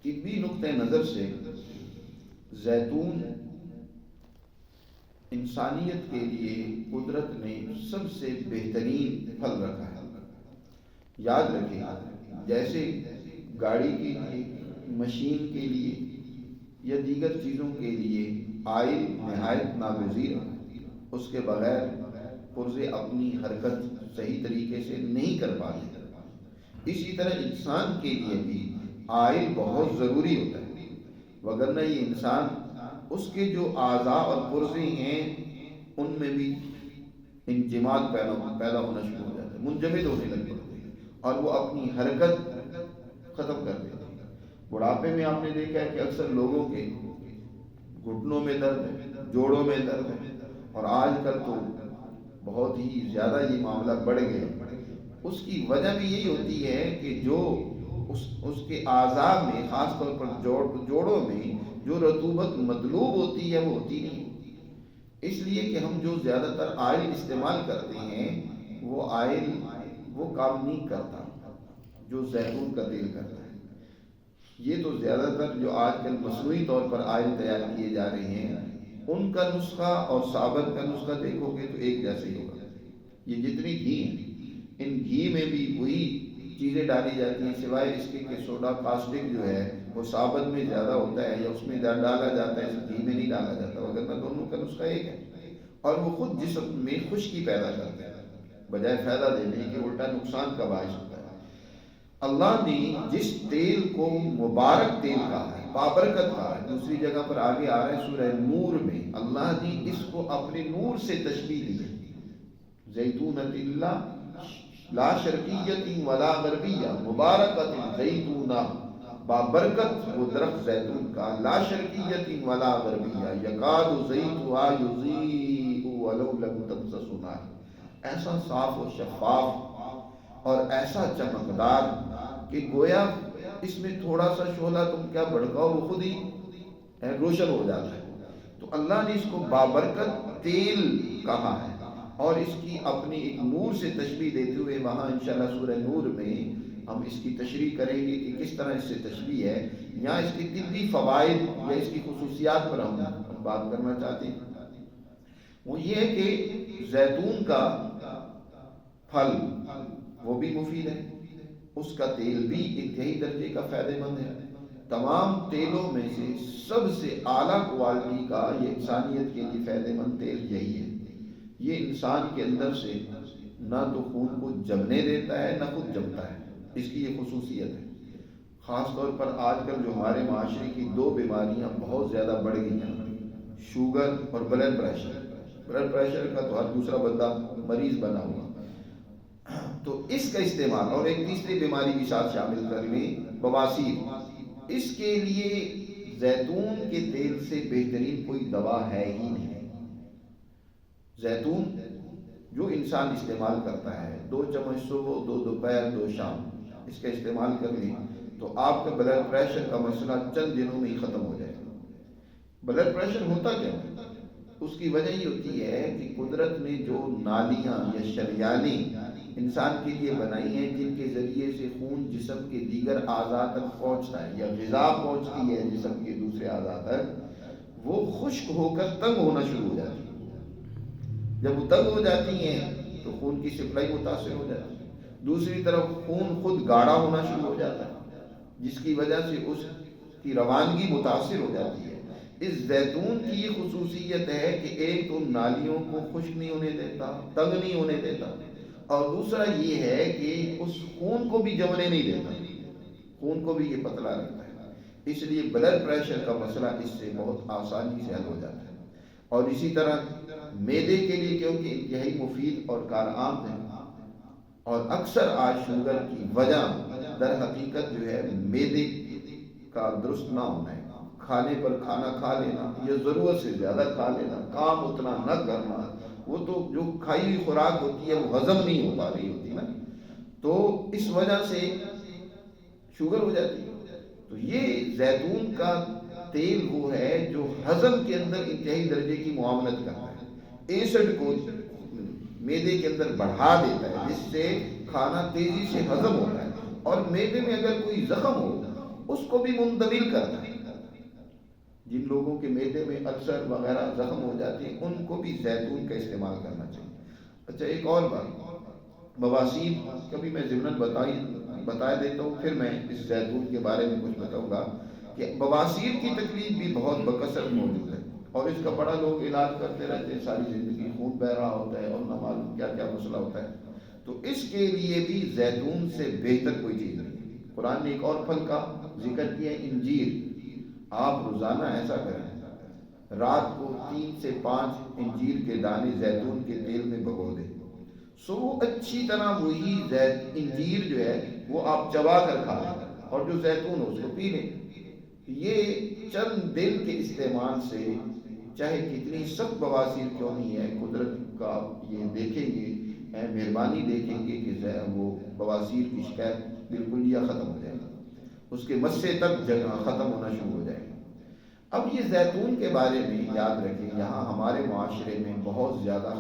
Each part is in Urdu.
طبی نقطہ نظر سے زیتون انسانیت کے لیے قدرت نے سب سے بہترین پھل رکھا ہے۔ یاد رکھیں، جیسے گاڑی کے لیے، مشین کے لیے یا دیگر چیزوں کے لیے آئل نہایت ناگزیر ہے، اس کے بغیر پرزے اپنی حرکت صحیح طریقے سے نہیں کر پاتے، اسی طرح انسان کے لیے بھی آئل بہت ضروری ہوتا ہے، وگرنہ یہ انسان اس کے جو اعضاء اور پرزے ہیں ان میں بھی انجماد پیدا ہونا شروع ہو جاتا ہے، منجمد ہونے لگ پڑتے ہیں اور وہ اپنی حرکت ختم کر دیتے ہیں۔ بڑھاپے میں آپ نے دیکھا ہے کہ اکثر لوگوں کے گھٹنوں میں درد ہے، جوڑوں میں درد ہے، اور آج کل تو بہت ہی زیادہ یہ معاملہ بڑھ گیا۔ اس کی وجہ بھی یہی ہوتی ہے کہ جو اس کے اعضاء میں، خاص طور پر جوڑوں میں جو رطوبت مطلوب ہوتی ہے وہ ہوتی نہیں، اس لیے کہ ہم جو زیادہ تر آئل استعمال کرتے ہیں وہ آئل وہ کام نہیں کرتا جو زیتون کا تیل کرتا ہے۔ یہ تو زیادہ تر جو آج کل مصنوعی طور پر آئل تیار کیے جا رہے ہیں ان کا نسخہ اور ثابت کا نسخہ دیکھو گے تو ایک جیسے ہی ہوگا۔ یہ جتنی گھی ہیں، ان گھی میں بھی وہی چیزیں ڈالی جاتی ہیں، سوائے اس کے کہ سوڈا کاسٹک جو ہے وہ ثابت میں زیادہ ہوتا ہے یا اس میں ڈالا جاتا ہے، اس گھی میں نہیں ڈالا جاتا، وگرنہ دونوں کا نسخہ ایک ہے، اور وہ خود جسم میں خشکی پیدا کرتا ہے بجائے فائدہ دینے کے، الٹا نقصان کا باعث ہوتا ہے۔ اللہ نے جس تیل کو مبارک تیل کہا ہے، بابرکت کہا ہے، دوسری جگہ پر آگے آ رہا ہے سورہ نور میں، اللہ نے اس کو اپنے نور سے تشبیہ دی ہے، زیتونۃ لا شرقیۃ ولا غربیہ مبارکۃ زیتونہ، بابرکت وہ درخت زیتون کا، لا شرقیۃ ولا غربیہ یکاد زیتها یضیء ولو لم تمسسہ نار، ایسا صاف و شفاف اور ایسا چمکدار کہ گویا اس میں تھوڑا سا شعلہ تم کیا بھڑکاؤ وہ خود ہی روشن ہو جاتا ہے۔ تو اللہ نے اس کو بابرکت تیل کہا ہے، اور اس کی اپنی ایک نور سے تشبیہ دیتے ہوئے وہاں انشاءاللہ سورہ نور میں ہم اس کی تشریح کریں گے کہ کس طرح اس سے تشبیہ ہے، یہاں اس کی طبی فوائد یا اس کی خصوصیات پر ہم بات کرنا چاہتے ہیں۔ وہ یہ ہے کہ زیتون کا پھل وہ بھی مفید ہے، اس کا تیل بھی انتہائی درجے کا فائدہ مند ہے، تمام تیلوں میں سے سب سے اعلیٰ کوالٹی کا یہ انسانیت کے لیے فائدہ مند تیل یہی ہے۔ یہ انسان کے اندر سے نہ تو خون کو جمنے دیتا ہے نہ خود جمتا ہے، اس کی یہ خصوصیت ہے۔ خاص طور پر آج کل جو ہمارے معاشرے کی دو بیماریاں بہت زیادہ بڑھ گئی ہیں، شوگر اور بلڈ پریشر، بلڈ پریشر کا تو ہر دوسرا بندہ مریض بنا ہوا، تو اس کا استعمال، اور ایک تیسری بیماری بھی ساتھ شامل کر لیں، بواسیر، اس کے لیے زیتون کے تیل سے بہترین کوئی دوا ہے ہی نہیں۔ زیتون جو انسان استعمال کرتا ہے 2 چمچ صبح، 2 دوپہر، 2 شام، اس کا استعمال کر لیں تو آپ کا بلڈ پریشر کا مسئلہ چند دنوں میں ہی ختم ہو جائے گا۔ بلڈ پریشر ہوتا کیا ہے؟ اس کی وجہ یہ ہوتی ہے کہ قدرت نے جو نالیاں یا شریانیں انسان کے لیے بنائی ہیں جن کے ذریعے سے خون جسم کے دیگر اعضاء تک پہنچتا ہے یا غذا پہنچتی ہے جسم کے دوسرے اعضاء تک، وہ خشک ہو کر تنگ ہونا شروع ہو جاتی ہے۔ جب وہ تنگ ہو جاتی ہیں تو خون کی سپلائی متاثر ہو جاتی ہے، دوسری طرف خون خود گاڑھا ہونا شروع ہو جاتا ہے جس کی وجہ سے اس کی روانگی متاثر ہو جاتی ہے۔ اس زیتون کی یہ خصوصیت ہے کہ ایک تو نالیوں کو خشک نہیں ہونے دیتا، تنگ نہیں ہونے دیتا، اور دوسرا یہ ہے کہ اس خون کو بھی جمنے نہیں دیتا، خون کو بھی یہ پتلا رکھتا ہے، اس لیے بلڈ پریشر کا مسئلہ اس سے بہت آسانی سے حل ہو جاتا ہے۔ اور اسی طرح معدے کے لیے کیونکہ انتہائی مفید اور کارآمد ہے، اور اکثر آج شوگر کی وجہ در حقیقت جو ہے معدے کا درست نہ ہونا ہے، کھانے پر کھانا کھا لینا یا ضرورت سے زیادہ کھا لینا، کام اتنا نہ کرنا، وہ تو جو کھائی ہوئی خوراک ہوتی ہے وہ ہضم نہیں ہو پا رہی ہوتی نا، تو اس وجہ سے شوگر ہو جاتی ہے۔ تو یہ زیتون کا تیل وہ ہے جو ہضم کے اندر انتہائی درجے کی معاونت کرتا ہے، ایسڈ کو معدے کے اندر بڑھا دیتا ہے جس سے کھانا تیزی سے ہضم ہوتا ہے، اور معدے میں اگر کوئی زخم ہو اس کو بھی منتقل کرتا ہے. جن لوگوں کے معدے میں السر وغیرہ زخم ہو جاتے ہیں ان کو بھی زیتون کا استعمال کرنا چاہیے. اچھا ایک اور بات، بواسیر، کبھی میں ضمن بتا دیتا ہوں، پھر میں اس زیتون کے بارے میں کچھ بتاؤں گا کہ بواسیر کی تکلیف بھی بہت بکثرت موجود ہے اور اس کا بڑا لوگ علاج کرتے رہتے ہیں ساری زندگی، خون بہ رہا ہوتا ہے اور نہ معلوم کیا کیا مسئلہ ہوتا ہے. تو اس کے لیے بھی زیتون سے بہتر کوئی چیز نہیں. قرآن نے ایک اور پھل کا ذکر کیا ہے، انجیر. آپ روزانہ ایسا کریں، رات کو 3 سے 5 انجیر کے دانے زیتون کے تیل میں بھگو دیں. وہ اچھی طرح وہی انجیر جو ہے وہ آپ چبا کر کھا لیں اور جو زیتون ہو اس کو پی لیں. یہ چند دن کے استعمال سے چاہے کتنی سخت بواسیر کیوں نہیں ہے، قدرت کا یہ دیکھیں گے، مہربانی دیکھیں گے کہ وہ بواسیر کی شکایت بالکل یا ختم ہو جائے گی، اس کے مسے تک ختم ہونا شروع ہو جائے گا. اب یہ زیتون کے بارے میں یاد رکھیں، یہاں ہمارے معاشرے میں بہت زیادہ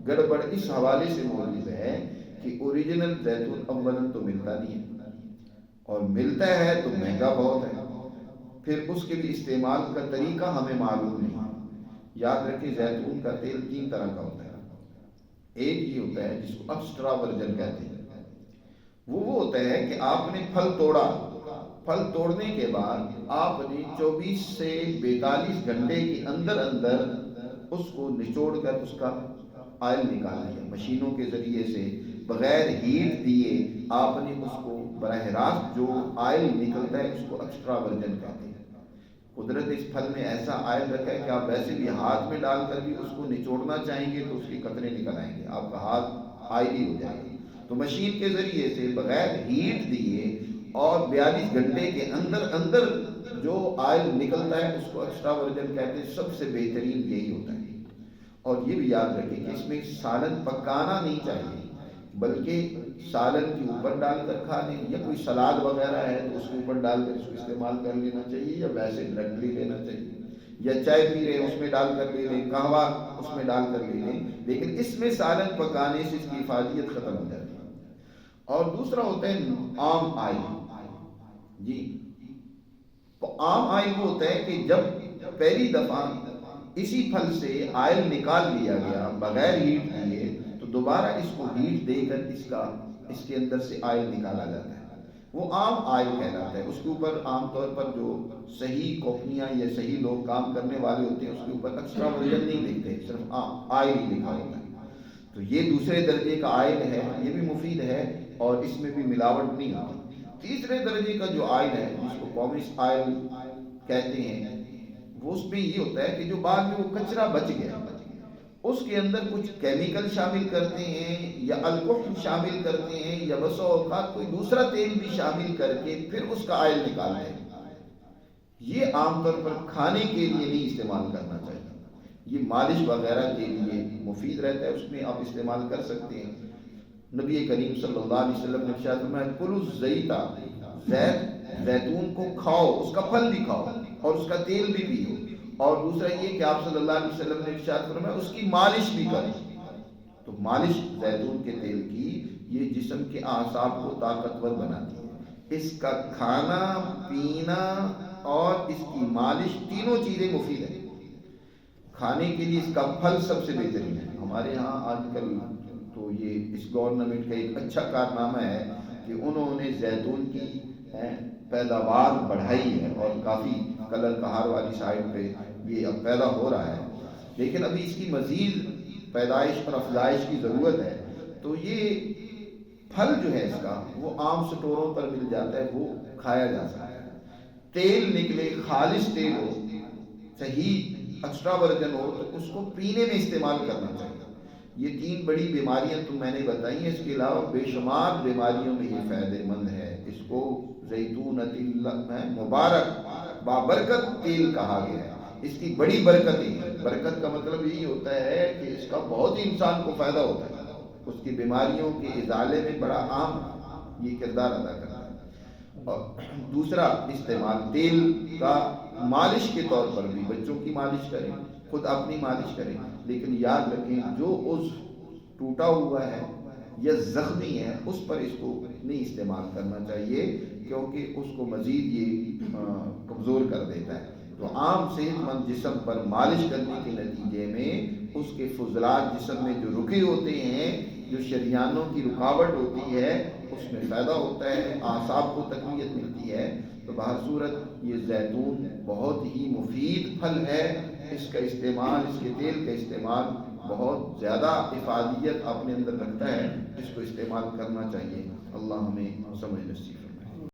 گڑبڑ اس حوالے سے موجود ہے کہ اوریجنل زیتون اولاً تو ملتا نہیں ہے اور ملتا ہے تو مہنگا بہت ہے، پھر اس کے بھی استعمال کا طریقہ ہمیں معلوم نہیں. یاد رکھیں زیتون کا تیل 3 طرح کا ہوتا ہے. ایک یہ ہوتا ہے جس کو ایکسٹرا ورجن کہتے ہیں، وہ ہوتا ہے کہ آپ نے پھل توڑا، پھل توڑنے کے بعد آپ نے 24 سے 42 گھنٹے کے اندر اس کو نچوڑ کر اس کا آئل نکال لیا مشینوں کے ذریعے سے، بغیر ہیٹ دیے آپ نے اس کو براہ راست جو آئل نکلتا ہے اس کو ایکسٹرا ورجن کہتے ہیں. قدرت اس پھل میں ایسا آئل رکھا ہے کہ آپ ویسے بھی ہاتھ میں ڈال کر بھی اس کو نچوڑنا چاہیں گے تو اس کی قطرے نکل آئیں گے، آپ کا ہاتھ آئلی ہو جائے گا. تو مشین کے ذریعے سے بغیر ہیٹ دیے اور 42 گھنٹے کے اندر جو آئل نکلتا ہے اس کو ایکسٹرا ورجن کہتے ہیں. سب سے بہترین یہی ہوتا ہے. اور یہ بھی یاد رکھیں کہ اس میں سالن پکانا نہیں چاہیے، بلکہ سالن کے اوپر ڈال کر کھا لیں، یا کوئی سلاد وغیرہ ہے تو اس کے اوپر ڈال کر اس کو استعمال کر لینا چاہیے، یا ویسے ڈائریکٹلی لینا چاہیے، یا چائے پی رہے ہیں اس میں ڈال کر لے لیں، قہوہ اس میں ڈال کر لے لیں، لیکن اس میں سالن پکانے سے اس کی افادیت ختم ہو جاتی ہے. اور دوسرا ہوتا ہے عام آئل. جی عام آئل وہ ہوتا ہے کہ جب پہلی دفعہ اسی پھل سے آئل نکال لیا گیا بغیر ہیٹ دیے تو دوبارہ اس کو ہیٹ دے کر اس کے اندر سے آئل نکالا جاتا ہے، وہ عام آئل کہلاتا ہے. اس کے اوپر عام طور پر جو صحیح کمپنیاں یا صحیح لوگ کام کرنے والے ہوتے ہیں اس کے اوپر ایکسٹرا ورجن نہیں لکھتے، صرف آئل ہی لکھا ہوتا ہے. تو یہ دوسرے درجے کا آئل ہے، یہ بھی مفید ہے اور اس میں بھی ملاوٹ نہیں ہوتی. تیسرے درجے کا جو آئل ہے جس کو پومس آئل کہتے ہیں، وہ اس میں یہ ہوتا ہے کہ جو بعد میں وہ کچرا بچ گیا اس کے اندر کچھ کیمیکل شامل کرتے ہیں یا الکحل شامل کرتے ہیں یا بسا اوقات کوئی دوسرا تیل بھی شامل کر کے پھر اس کا آئل نکالتے ہیں. یہ عام طور پر کھانے کے لیے نہیں استعمال کرنا چاہیے، یہ مالش وغیرہ کے لیے مفید رہتا ہے، اس میں آپ استعمال کر سکتے ہیں. نبی کریم صلی اللہ علیہ وسلم نے ارشاد فرمایا کلوا الزیتا، زیتون کو کھاؤ، اس کا پھل بھی کھاؤ اور اس کا تیل بھی پیو. اور دوسرا یہ کہ آپ صلی اللہ علیہ وسلم نے ارشاد فرمایا اس کی مالش بھی کرو. تو مالش زیتون کے تیل کی یہ جسم کے اعصاب کو طاقتور بناتی ہے. اس کا کھانا پینا اور اس کی مالش تینوں چیزیں مفید ہیں. کھانے کے لیے اس کا پھل سب سے بہترین ہے. ہمارے ہاں آج کل تو یہ اس گورنمنٹ کا ایک اچھا کارنامہ ہے کہ انہوں نے زیتون کی پیداوار بڑھائی ہے اور کافی کلر کہار والی سائڈ پہ یہ اب پیدا ہو رہا ہے، لیکن ابھی اس کی مزید پیدائش اور افزائش کی ضرورت ہے. تو یہ پھل جو ہے اس کا وہ عام سٹوروں پر مل جاتا ہے، وہ کھایا جا سکتا ہے. تیل نکلے، خالص تیل ہو، صحیح ایکسٹرا ورجن ہو تو اس کو پینے میں استعمال کرنا چاہیے. یہ 3 بڑی بیماریاں تو میں نے بتائی ہیں، اس کے علاوہ بے شمار بیماریوں میں یہ فائدہ مند ہے. اس کو زیتون مبارک بابرکت تیل کہا گیا ہے. اس کی بڑی برکتیں ہیں. برکت کا مطلب یہی ہوتا ہے کہ اس کا بہت ہی انسان کو فائدہ ہوتا ہے، اس کی بیماریوں کے ازالے میں بڑا اہم یہ کردار ادا کرتا ہے. اور دوسرا استعمال تیل کا مالش کے طور پر بھی، بچوں کی مالش کریں، خود اپنی مالش کریں، لیکن یاد رکھیں جو عضو ٹوٹا ہوا ہے یا زخمی ہے اس پر اس کو نہیں استعمال کرنا چاہیے. کیونکہ اس کو مزید یہ کمزور کر دیتا ہے۔ تو عام صحت مند جسم پر مالش کرنے کے نتیجے میں اس کے فضلات جسم میں جو رکے ہوتے ہیں، جو شریانوں کی رکاوٹ ہوتی ہے، اس میں فائدہ ہوتا ہے، اعصاب کو تقویت ملتی ہے۔ تو بہر صورت یہ زیتون بہت ہی مفید پھل ہے، اس کا استعمال، اس کے تیل کا استعمال بہت زیادہ افادیت اپنے اندر رکھتا ہے، اس کو استعمال کرنا چاہیے۔ اللہ ہمیں سمجھ نصیب